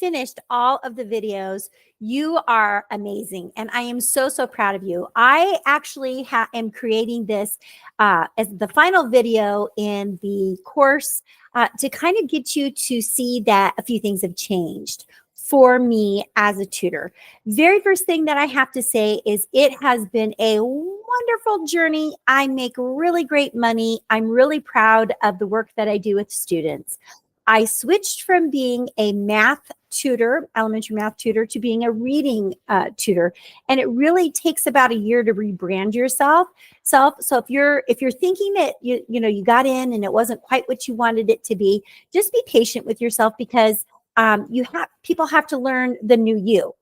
finished all of the videos. You are amazing. And I am so, so proud of you. I actually am creating this as the final video in the course to kind of get you to see that a few things have changed for me as a tutor. Very first thing that I have to say is it has been a wonderful journey. I make really great money. I'm really proud of the work that I do with students. I switched from being a math tutor, elementary math tutor, to being a reading tutor. And it really takes about a year to rebrand yourself. So if you're thinking that you got in and it wasn't quite what you wanted it to be, just be patient with yourself, because people have to learn the new you.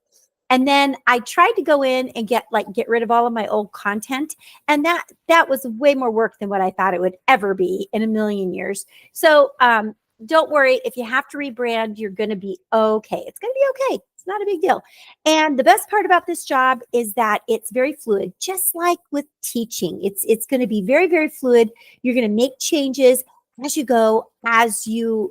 And then I tried to go in and get rid of all of my old content. And that was way more work than what I thought it would ever be in a million years. So don't worry. If you have to rebrand, you're going to be okay. It's going to be okay. It's not a big deal. And the best part about this job is that it's very fluid, just like with teaching. It's going to be very, very fluid. You're going to make changes as you go, as your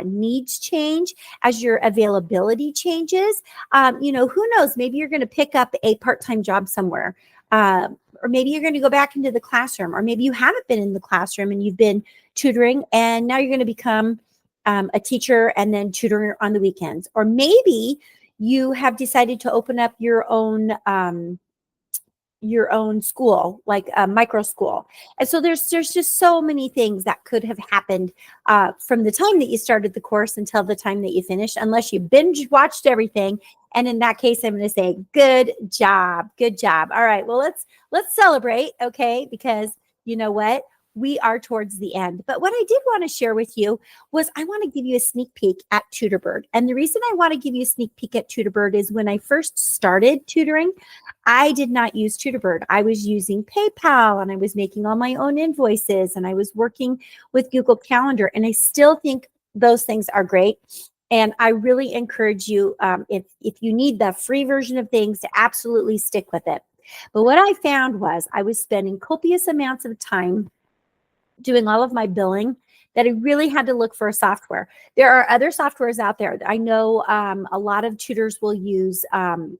needs change, as your availability changes. Who knows? Maybe you're going to pick up a part-time job somewhere. Or maybe you're going to go back into the classroom, or maybe you haven't been in the classroom and you've been tutoring, and now you're going to become a teacher and then tutor on the weekends. Or maybe you have decided to open up your own school, like a micro school. And so there's just so many things that could have happened from the time that you started the course until the time that you finish, unless you binge watched everything. And in that case, I'm going to say, good job. Good job. All right. Well, let's celebrate. Okay. Because you know what? We are towards the end. But what I did want to share with you was I want to give you a sneak peek at TutorBird. And the reason I want to give you a sneak peek at TutorBird is when I first started tutoring, I did not use TutorBird. I was using PayPal, and I was making all my own invoices, and I was working with Google Calendar. And I still think those things are great. And I really encourage you, if you need the free version of things, to absolutely stick with it. But what I found was I was spending copious amounts of time doing all of my billing that I really had to look for a software. There are other softwares out there. I know a lot of tutors will use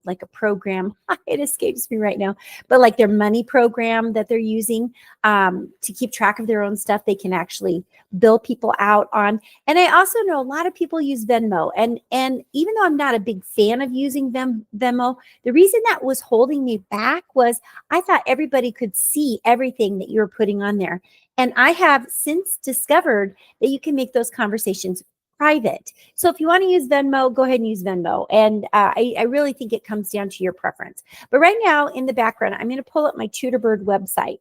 like a program. It escapes me right now, but like their money program that they're using to keep track of their own stuff. They can actually bill people out on. And I also know a lot of people use Venmo. And even though I'm not a big fan of using Venmo, the reason that was holding me back was I thought everybody could see everything that you're putting on there. And I have since discovered that you can make those conversations private. So if you want to use Venmo, go ahead and use Venmo. And I really think it comes down to your preference. But right now in the background, I'm going to pull up my TutorBird website,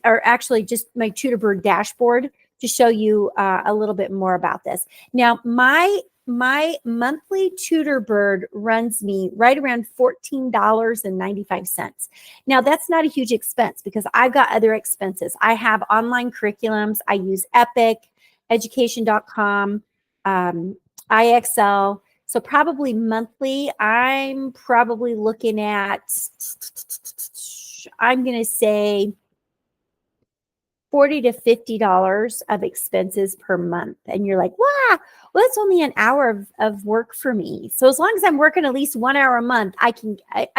or actually just my TutorBird dashboard to show you a little bit more about this. Now, my monthly TutorBird runs me right around $14.95. Now, that's not a huge expense because I've got other expenses. I have online curriculums. I use Epic, education.com, IXL. So probably monthly, I'm probably looking at, I'm going to say $40 to $50 of expenses per month. And you're like, wow, well, that's only an hour of work for me. So as long as I'm working at least 1 hour a month,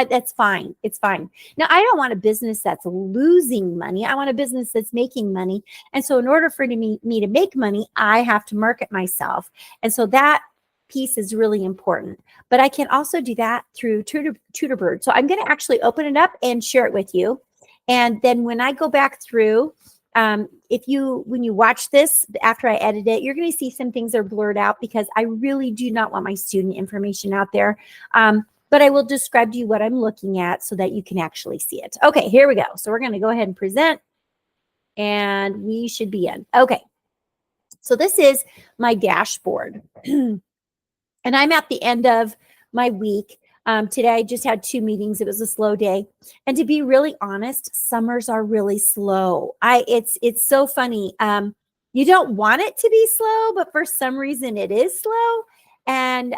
that's fine. It's fine. Now, I don't want a business that's losing money. I want a business that's making money. And so in order for me to make money, I have to market myself. And so that piece is really important. But I can also do that through TutorBird. So I'm going to actually open it up and share it with you. And then when I go back through, when you watch this after I edit it, you're going to see some things are blurred out because I really do not want my student information out there. But I will describe to you what I'm looking at so that you can actually see it. Okay, here we go. So we're going to go ahead and present, and we should be in. Okay, so this is my dashboard. And I'm at the end of my week. Today, I just had 2 meetings. It was a slow day. And to be really honest, summers are really slow. It's so funny. You don't want it to be slow, but for some reason it is slow. And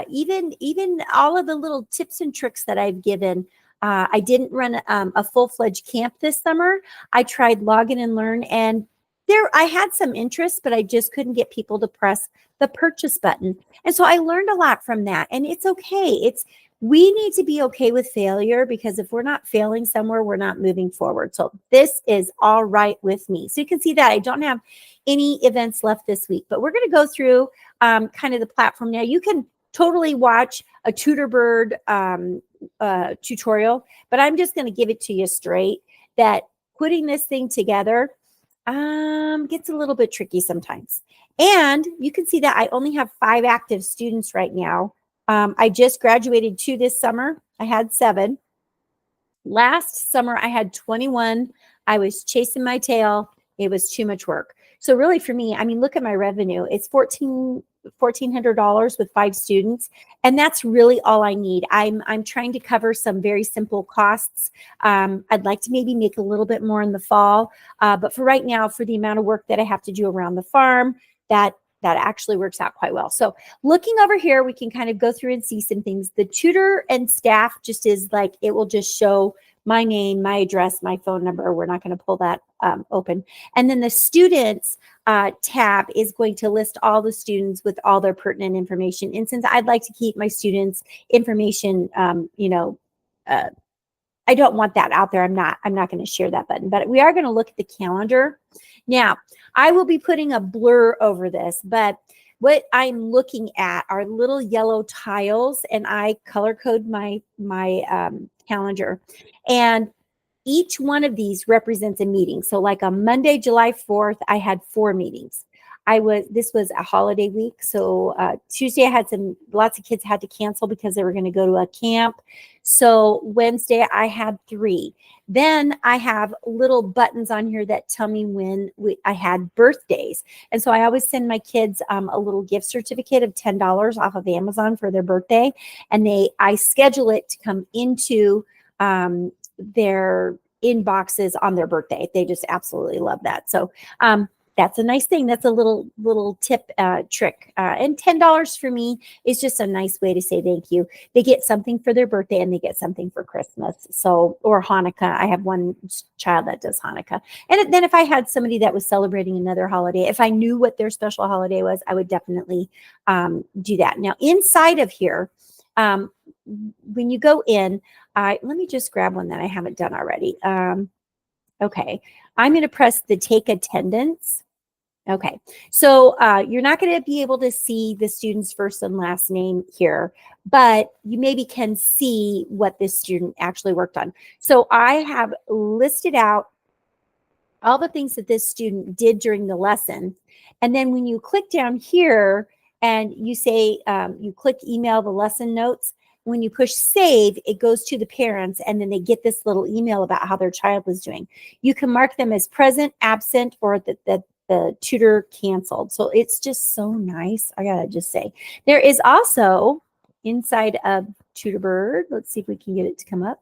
even all of the little tips and tricks that I've given, I didn't run a full-fledged camp this summer. I tried Login and Learn, and I had some interest, but I just couldn't get people to press the purchase button. And so I learned a lot from that. And it's okay. We need to be okay with failure, because if we're not failing somewhere, we're not moving forward. So this is all right with me. So you can see that I don't have any events left this week, but we're going to go through kind of the platform now. You can totally watch a TutorBird tutorial, but I'm just going to give it to you straight that putting this thing together gets a little bit tricky sometimes. And you can see that I only have 5 active students right now. I just graduated 2 this summer. I had 7. Last summer, I had 21. I was chasing my tail. It was too much work. So really for me, I mean, look at my revenue. It's $1,400 with 5 students. And that's really all I need. I'm trying to cover some very simple costs. I'd like to maybe make a little bit more in the fall. But for right now, for the amount of work that I have to do around the farm, that actually works out quite well. So looking over here, we can kind of go through and see some things. The tutor and staff just is like, it will just show my name, my address, my phone number. We're not going to pull that open. And then the students tab is going to list all the students with all their pertinent information. And since I'd like to keep my students' information, I don't want that out there. I'm not going to share that button, but we are going to look at the calendar. Now, I will be putting a blur over this, but what I'm looking at are little yellow tiles, and I color code my calendar. And each one of these represents a meeting. So like on Monday, July 4th, I had 4 meetings. This was a holiday week. So Tuesday I had lots of kids had to cancel because they were going to go to a camp. So Wednesday I had 3. Then I have little buttons on here that tell me when I had birthdays. And so I always send my kids a little gift certificate of $10 off of Amazon for their birthday. And I schedule it to come into their inboxes on their birthday. They just absolutely love that. So that's a nice thing. That's a little tip trick. And $10 for me is just a nice way to say thank you. They get something for their birthday and they get something for Christmas. So, or Hanukkah. I have one child that does Hanukkah. And then if I had somebody that was celebrating another holiday, if I knew what their special holiday was, I would definitely do that. Now, inside of here, when you go in, let me just grab one that I haven't done already. Okay, I'm going to press the take attendance. Okay, so you're not going to be able to see the student's first and last name here, but you maybe can see what this student actually worked on. So I have listed out all the things that this student did during the lesson. And then when you click down here and you say, you click email the lesson notes, when you push save, it goes to the parents and then they get this little email about how their child was doing. You can mark them as present, absent, or the tutor canceled. So it's just so nice. I gotta just say, there is also inside of TutorBird, let's see if we can get it to come up.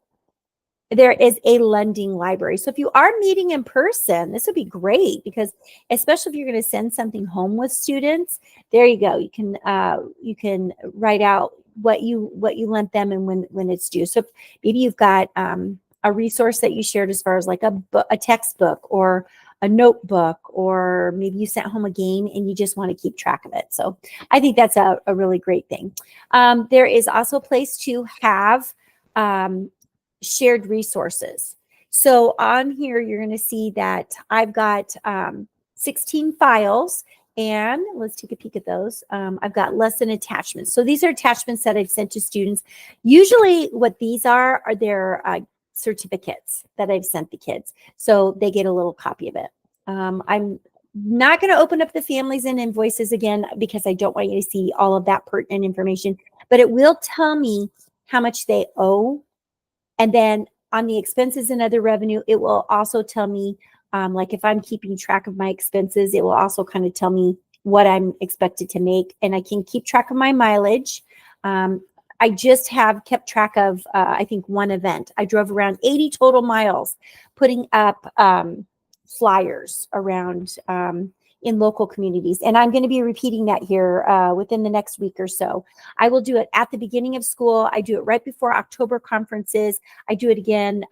There is a lending library. So if you are meeting in person, this would be great because especially if you're going to send something home with students, there you go. You can write out what you lent them and when it's due. So maybe you've got a resource that you shared as far as like a textbook or a notebook, or maybe you sent home a game and you just want to keep track of it. So I think that's a really great thing. There is also a place to have shared resources. So on here, you're going to see that I've got 16 files. And let's take a peek at those. I've got lesson attachments. So these are attachments that I've sent to students. Usually what these are their certificates that I've sent the kids. So they get a little copy of it. I'm not going to open up the families and invoices again because I don't want you to see all of that pertinent information, but it will tell me how much they owe. And then on the expenses and other revenue, it will also tell me like if I'm keeping track of my expenses, it will also kind of tell me what I'm expected to make. And I can keep track of my mileage. I just have kept track of, I think, one event. I drove around 80 total miles, putting up flyers around in local communities. And I'm going to be repeating that here within the next week or so. I will do it at the beginning of school. I do it right before October conferences. I do it again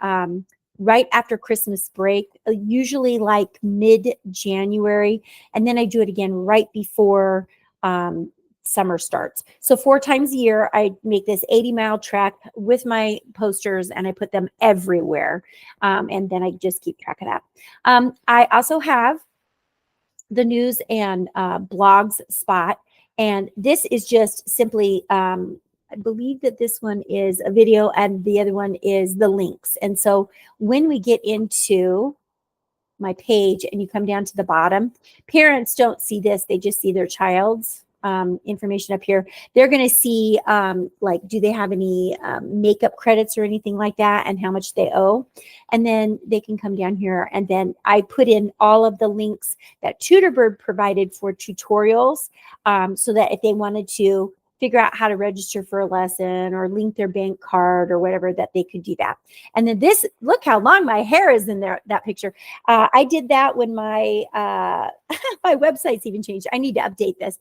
right after Christmas break, usually like mid-January. And then I do it again right before summer starts. So 4 times a year, I make this 80-mile trek with my posters and I put them everywhere. And then I just keep track of that. I also have the news and blogs spot. And this is just simply, I believe that this one is a video and the other one is the links. And so when we get into my page and you come down to the bottom, parents don't see this. They just see their child's information up here. They're going to see like, do they have any makeup credits or anything like that and how much they owe. And then they can come down here and then I put in all of the links that TutorBird provided for tutorials so that if they wanted to figure out how to register for a lesson or link their bank card or whatever, that they could do that. And then this, look how long my hair is in there, that picture. I did that when my my website's even changed. I need to update this.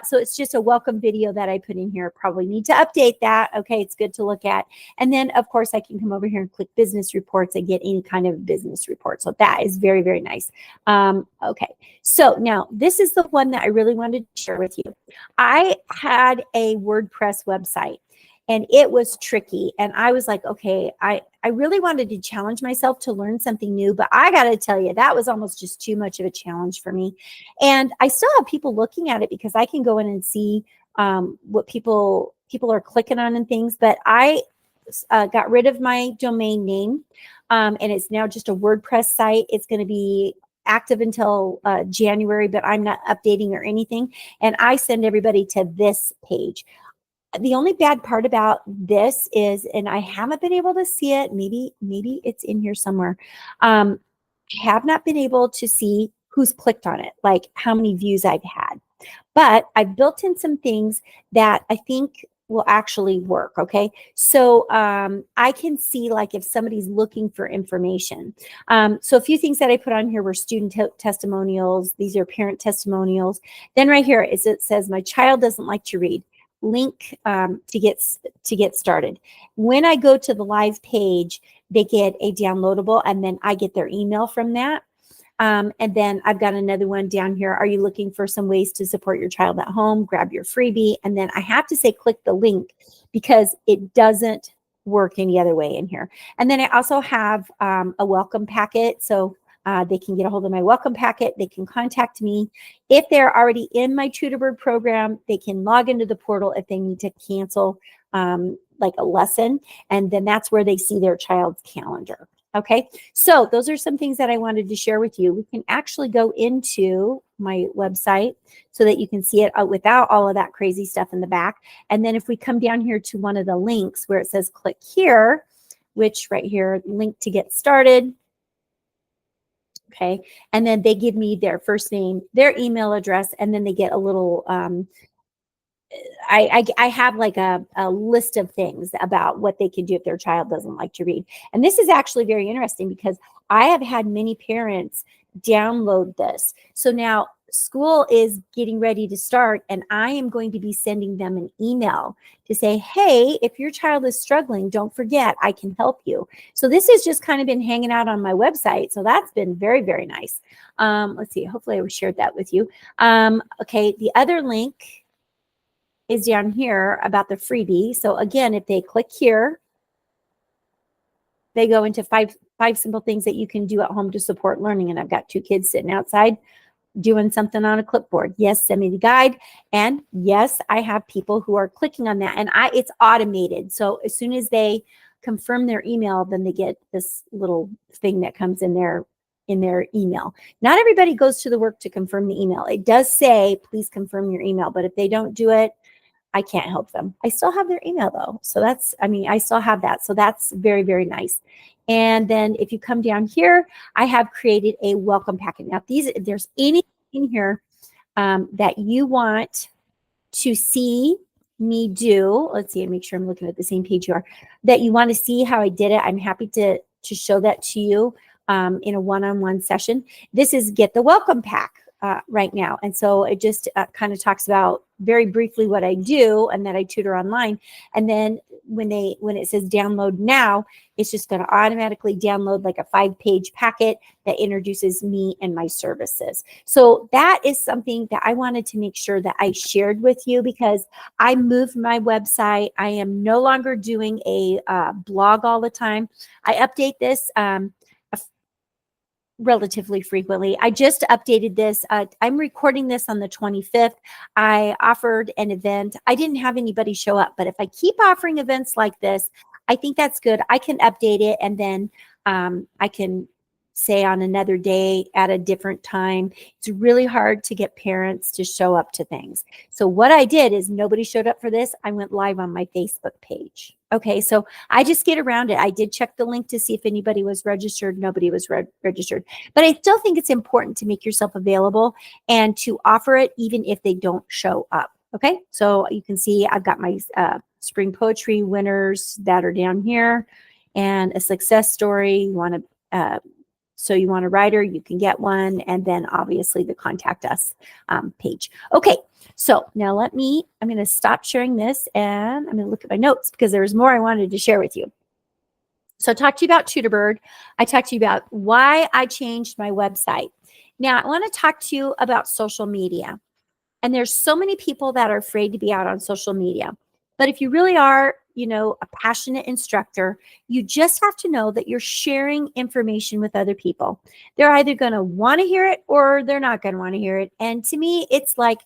So it's just a welcome video that I put in here. Probably need to update that. Okay, it's good to look at. And then, of course, I can come over here and click business reports and get any kind of business report. So that is very, very nice. Okay, so now this is the one that I really wanted to share with you. I had a WordPress website and it was tricky. And I was like, okay, I really wanted to challenge myself to learn something new, but I got to tell you, that was almost just too much of a challenge for me. And I still have people looking at it because I can go in and see what people are clicking on and things, but I got rid of my domain name and it's now just a WordPress site. It's going to be active until January, but I'm not updating or anything. And I send everybody to this page. The only bad part about this is, and I haven't been able to see it, maybe it's in here somewhere. I have not been able to see who's clicked on it, like how many views I've had. But I've built in some things that I think will actually work. Okay. So I can see like if somebody's looking for information. So a few things that I put on here were student testimonials. These are parent testimonials. Then right here is it says, my child doesn't like to read. Link to get started. When I go to the live page, they get a downloadable and then I get their email from that. And then I've got another one down here. Are you looking for some ways to support your child at home? Grab your freebie. And then I have to say, click the link because it doesn't work any other way in here. And then I also have a welcome packet. So they can get a hold of my welcome packet. They can contact me. If they're already in my TutorBird program, they can log into the portal if they need to cancel like a lesson. And then that's where they see their child's calendar. Okay, so those are some things that I wanted to share with you. We can actually go into my website so that you can see it without all of that crazy stuff in the back. And then if we come down here to one of the links where it says click here, which right here, link to get started. Okay, and then they give me their first name, their email address, and then they get a little, I have like a list of things about what they can do if their child doesn't like to read. And this is actually very interesting because I have had many parents download this. So now school is getting ready to start and I am going to be sending them an email to say, hey, if your child is struggling, don't forget, I can help you. So this has just kind of been hanging out on my website. So that's been very, very nice. Let's see, hopefully I shared that with you. Okay, the other link is down here about the freebie. So again, if they click here, they go into five simple things that you can do at home to support learning. And I've got 2 kids sitting outside doing something on a clipboard. Yes, send me the guide. And yes, I have people who are clicking on that and it's automated. So as soon as they confirm their email, then they get this little thing that comes in their email. Not everybody goes to the work to confirm the email. It does say, please confirm your email. But if they don't do it, I can't help them. I still have their email though. So I still have that. So that's very, very nice. And then if you come down here, I have created a welcome packet. Now if there's anything in here that you want to see me do, let's see, make sure I'm looking at the same page you are, that you want to see how I did it. I'm happy to show that to you in a one-on-one session. This is get the welcome pack. right now. And so it just kind of talks about very briefly what I do and that I tutor online. And then when it says download now, it's just going to automatically download like a 5-page packet that introduces me and my services. So that is something that I wanted to make sure that I shared with you, because I moved my website. I am no longer doing a blog all the time. I update this relatively frequently. I just updated this. I'm recording this on the 25th. I offered an event. I didn't have anybody show up, but if I keep offering events like this, I think that's good. I can update it, and then I can say on another day at a different time. It's really hard to get parents to show up to things. So what I did is, nobody showed up for this. I went live on my Facebook page. Okay, so I just get around it. I did check the link to see if anybody was registered. Nobody was registered. But I still think it's important to make yourself available and to offer it even if they don't show up. Okay, so you can see I've got my spring poetry winners that are down here, and a success story. You want to so you want a writer, you can get one, and then obviously the contact us page. Okay, so now I'm going to stop sharing this, and I'm going to look at my notes because there's more I wanted to share with you. So I talked to you about TutorBird. I talked to you about why I changed my website. Now I want to talk to you about social media. And there's so many people that are afraid to be out on social media. But if you really are, a passionate instructor, you just have to know that you're sharing information with other people. They're either going to want to hear it or they're not going to want to hear it. And to me, it's like,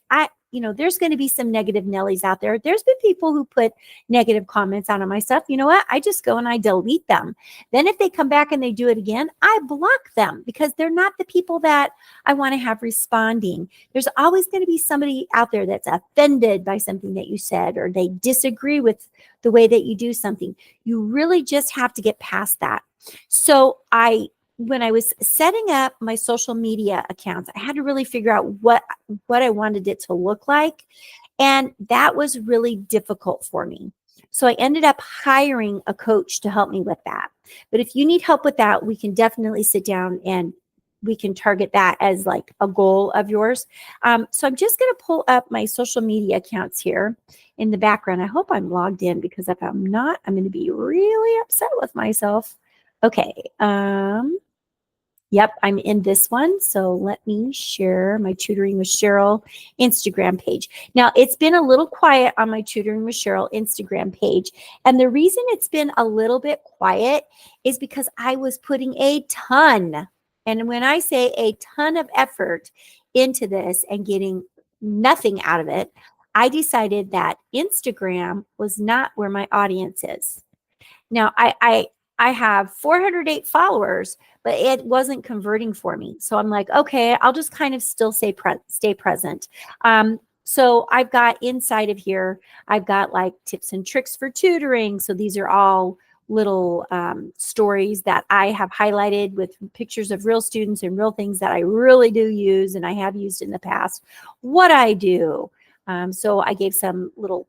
there's going to be some negative Nellies out there. There's been people who put negative comments out on my stuff. You know what? I just go and I delete them. Then if they come back and they do it again, I block them, because they're not the people that I want to have responding. There's always going to be somebody out there that's offended by something that you said, or they disagree with the way that you do something. You really just have to get past that. So when I was setting up my social media accounts, I had to really figure out what I wanted it to look like. And that was really difficult for me. So I ended up hiring a coach to help me with that. But if you need help with that, we can definitely sit down and we can target that as like a goal of yours. So I'm just going to pull up my social media accounts here in the background. I hope I'm logged in, because if I'm not, I'm going to be really upset with myself. Okay. Yep, I'm in this one. So let me share my Tutoring with Sheryl Instagram page. Now, it's been a little quiet on my Tutoring with Sheryl Instagram page. And the reason it's been a little bit quiet is because I was putting a ton, and when I say a ton of effort into this and getting nothing out of it, I decided that Instagram was not where my audience is. Now, I have 408 followers, but it wasn't converting for me. So I'm like, okay, I'll just kind of still stay present. So I've got inside of here, I've got like tips and tricks for tutoring. So these are all little stories that I have highlighted with pictures of real students and real things that I really do use and I have used in the past, what I do. So I gave some little,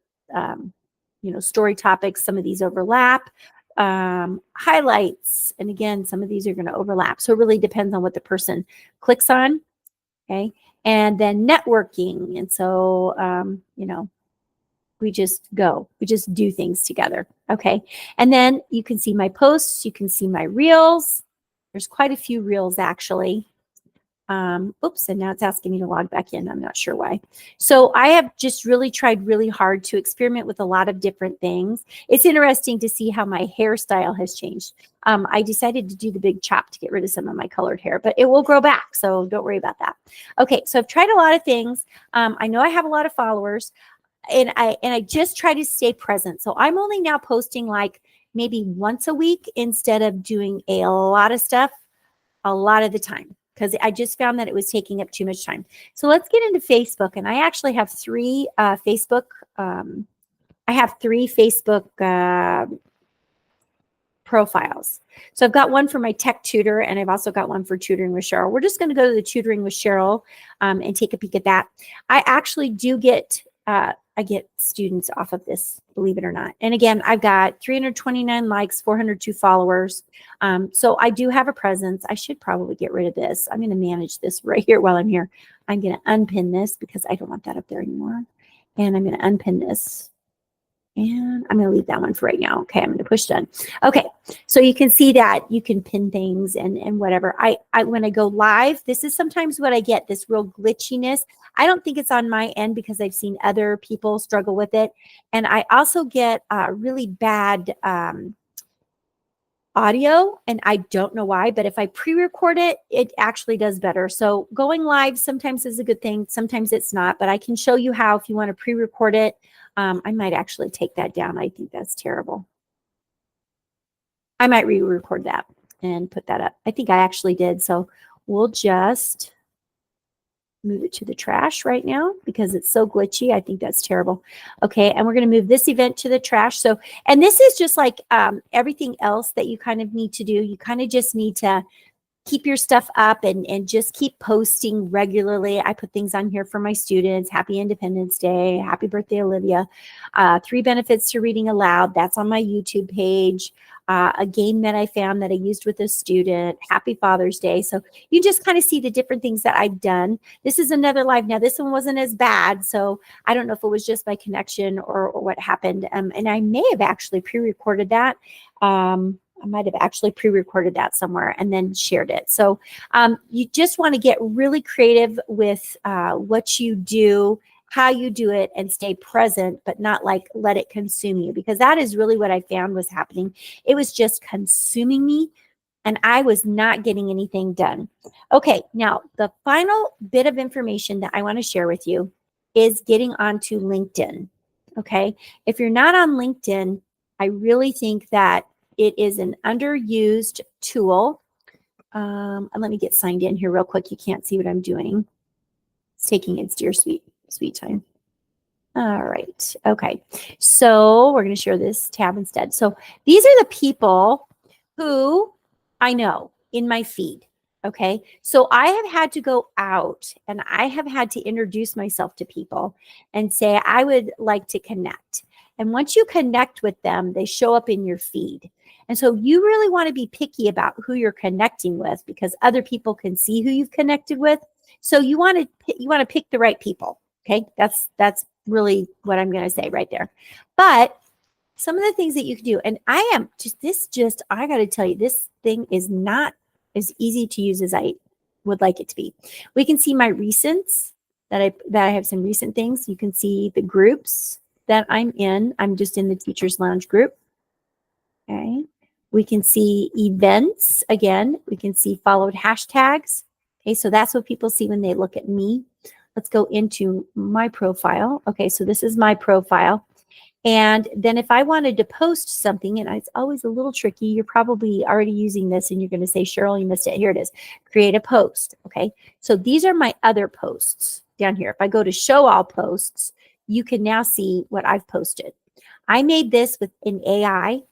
story topics. Some of these overlap. Highlights. And again, some of these are going to overlap. So it really depends on what the person clicks on. Okay. And then networking. And so, we just do things together. Okay. And then you can see my posts. You can see my reels. There's quite a few reels actually. Oops, and now it's asking me to log back in. I'm not sure why. So I have just really tried really hard to experiment with a lot of different things. It's interesting to see how my hairstyle has changed. I decided to do the big chop to get rid of some of my colored hair, but it will grow back. So don't worry about that. Okay, so I've tried a lot of things. I know I have a lot of followers, and I just try to stay present. So I'm only now posting like maybe once a week instead of doing a lot of stuff a lot of the time, because I just found that it was taking up too much time. So let's get into Facebook. And I actually have three Facebook profiles. So I've got one for my tech tutor, and I've also got one for Tutoring with Sheryl. We're just going to go to the Tutoring with Sheryl and take a peek at that. I actually do get, I I get students off of this, believe it or not. And again, I've got 329 likes, 402 followers. So I do have a presence. I should probably get rid of this. I'm going to manage this right here while I'm here. I'm going to unpin this because I don't want that up there anymore. And I'm going to unpin this. And I'm going to leave that one for right now. Okay, I'm going to push done. Okay, so you can see that you can pin things and whatever. I when I go live, this is sometimes what I get, this real glitchiness. I don't think it's on my end because I've seen other people struggle with it. And I also get really bad audio, and I don't know why, but if I pre-record it, it actually does better. So going live sometimes is a good thing, sometimes it's not, but I can show you how if you want to pre-record it. I might actually take that down. I think that's terrible. I might re-record that and put that up. I think I actually did. So we'll just move it to the trash right now because it's so glitchy. I think that's terrible. Okay, and we're going to move this event to the trash. So, and this is just like everything else that you kind of need to do. You kind of just need to keep your stuff up and just keep posting regularly. I put things on here for my students. Happy Independence Day. Happy birthday, Olivia. 3 benefits to reading aloud. That's on my YouTube page. A game that I found that I used with a student. Happy Father's Day. So you just kind of see the different things that I've done. This is another live. Now, this one wasn't as bad. So I don't know if it was just my connection or what happened. And I may have actually pre-recorded that. I might have actually pre-recorded that somewhere and then shared it. So you just want to get really creative with what you do, how you do it, and stay present, but not like let it consume you, because that is really what I found was happening. It was just consuming me and I was not getting anything done. Okay, now the final bit of information that I want to share with you is getting onto LinkedIn. Okay, if you're not on LinkedIn, I really think that it is an underused tool. And let me get signed in here real quick. You can't see what I'm doing. It's taking its dear sweet time. All right. Okay. So we're going to share this tab instead. So these are the people who I know in my feed. Okay. So I have had to go out and I have had to introduce myself to people and say, I would like to connect. And once you connect with them, they show up in your feed. And so you really want to be picky about who you're connecting with because other people can see who you've connected with. So you want to pick the right people. Okay. That's really what I'm going to say right there. But some of the things that you can do, and I got to tell you, this thing is not as easy to use as I would like it to be. We can see my recents that I have some recent things. You can see the groups that I'm in. I'm just in the Teachers Lounge group. Okay. We can see events again. We can see followed hashtags. Okay, so that's what people see when they look at me. Let's go into my profile. Okay, so this is my profile. And then if I wanted to post something, and it's always a little tricky, you're probably already using this and you're going to say, Sheryl, you missed it. Here it is. Create a post. Okay, so these are my other posts down here. If I go to show all posts, you can now see what I've posted. I made this with an AI.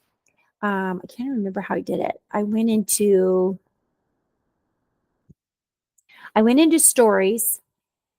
I can't remember how I did it. I went into stories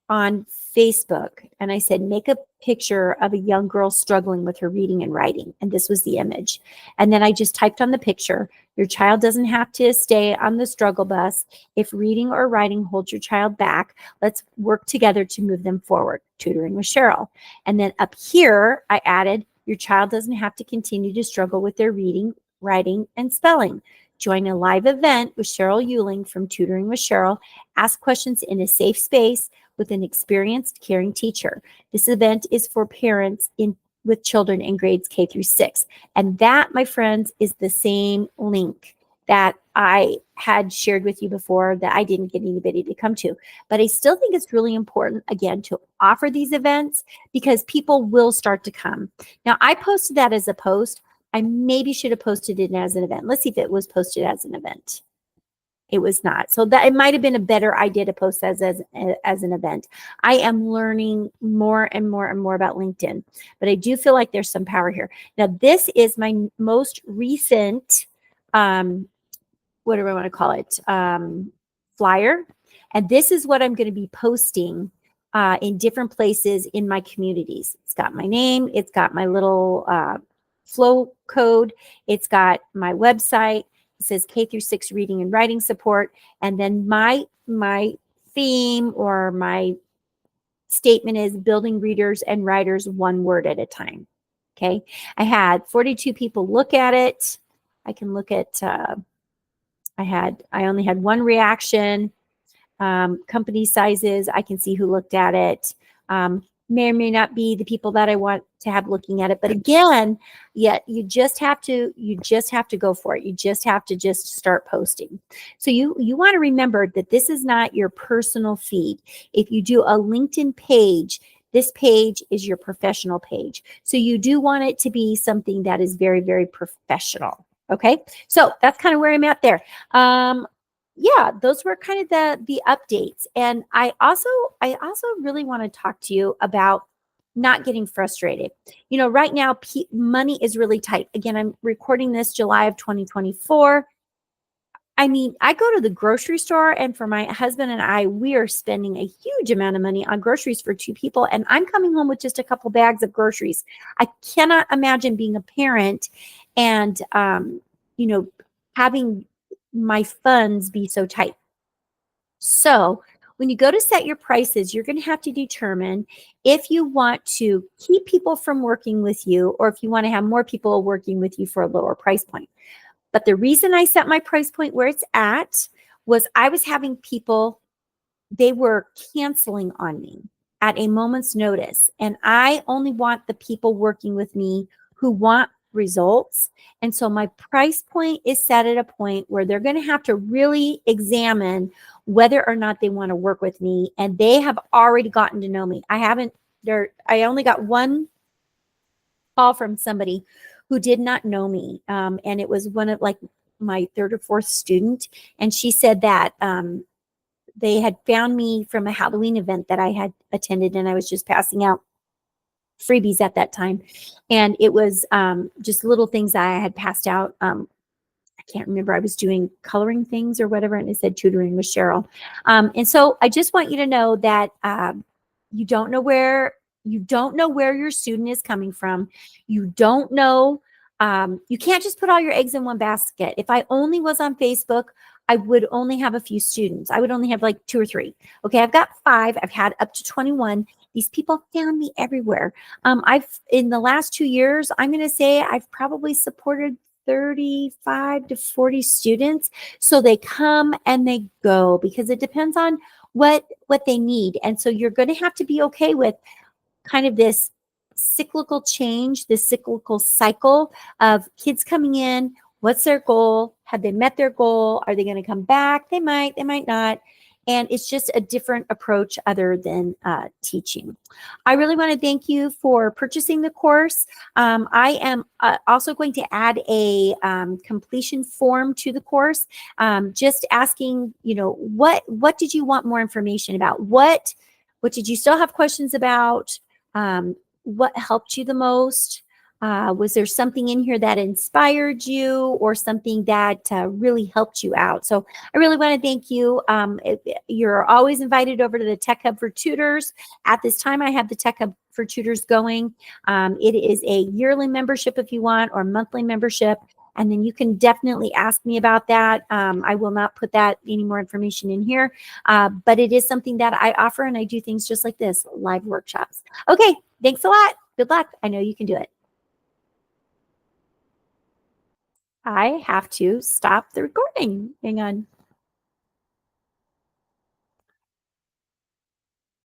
on Facebook and I said, make a picture of a young girl struggling with her reading and writing. And this was the image. And then I just typed on the picture. Your child doesn't have to stay on the struggle bus. If reading or writing holds your child back, let's work together to move them forward. Tutoring with Sheryl. And then up here, I added, your child doesn't have to continue to struggle with their reading, writing, and spelling. Join a live event with Sheryl Uehling from Tutoring with Sheryl. Ask questions in a safe space with an experienced, caring teacher. This event is for parents with children in grades K through 6. And that, my friends, is the same link that I had shared with you before that I didn't get anybody to come to. But I still think it's really important, again, to offer these events because people will start to come. Now, I posted that as a post. I maybe should have posted it as an event. Let's see if it was posted as an event. It was not. So that it might have been a better idea to post as an event. I am learning more and more and more about LinkedIn, but I do feel like there's some power here. Now, this is my most recent, what do I want to call it? Flyer. And this is what I'm going to be posting in different places in my communities. It's got my name. It's got my little flow code. It's got my website. It says K through 6 reading and writing support. And then my theme or my statement is building readers and writers one word at a time. Okay. I had 42 people look at it. I can look at, I only had one reaction. Company sizes, I can see who looked at it. May or may not be the people that I want to have looking at it. But again, you just have to go for it. You just have to just start posting. So you want to remember that this is not your personal feed. If you do a LinkedIn page, this page is your professional page. So you do want it to be something that is very, very professional. Okay. So that's kind of where I'm at there. Yeah, those were kind of the updates. And I also really want to talk to you about not getting frustrated. Right now, money is really tight. Again, I'm recording this July of 2024. I mean, I go to the grocery store, and for my husband and I, we are spending a huge amount of money on groceries for 2 people, and I'm coming home with just a couple bags of groceries. I cannot imagine being a parent and, having my funds be so tight. So when you go to set your prices, you're going to have to determine if you want to keep people from working with you or if you want to have more people working with you for a lower price point. But the reason I set my price point where it's at was I was having people, they were canceling on me at a moment's notice. And I only want the people working with me who want results. And so my price point is set at a point where they're going to have to really examine whether or not they want to work with me. And they have already gotten to know me. I only got one call from somebody who did not know me. And it was one of my 3rd or 4th student. And she said that they had found me from a Halloween event that I had attended, and I was just passing out freebies at that time. And it was just little things that I had passed out. I can't remember. I was doing coloring things or whatever, and it said tutoring with Sheryl. And so I just want you to know that you don't know where your student is coming from. You don't know. You can't just put all your eggs in one basket. If I only was on Facebook, I would only have a few students. I would only have like 2 or 3. Okay, I've got 5. I've had up to 21. These people found me everywhere. In the last 2 years, I'm going to say I've probably supported 35 to 40 students. So they come and they go because it depends on what they need. And so you're going to have to be okay with kind of this cyclical change, this cyclical cycle of kids coming in. What's their goal? Have they met their goal? Are they going to come back? They might not. And it's just a different approach other than teaching. I really want to thank you for purchasing the course. I am also going to add a completion form to the course, just asking, what did you want more information about? What did you still have questions about? What helped you the most? Was there something in here that inspired you or something that really helped you out? So I really want to thank you. You're always invited over to the Tech Hub for Tutors. At this time, I have the Tech Hub for Tutors going. It is a yearly membership if you want, or monthly membership. And then you can definitely ask me about that. I will not put any more information in here, but it is something that I offer, and I do things just like this, live workshops. Okay, thanks a lot. Good luck. I know you can do it. I have to stop the recording. Hang on.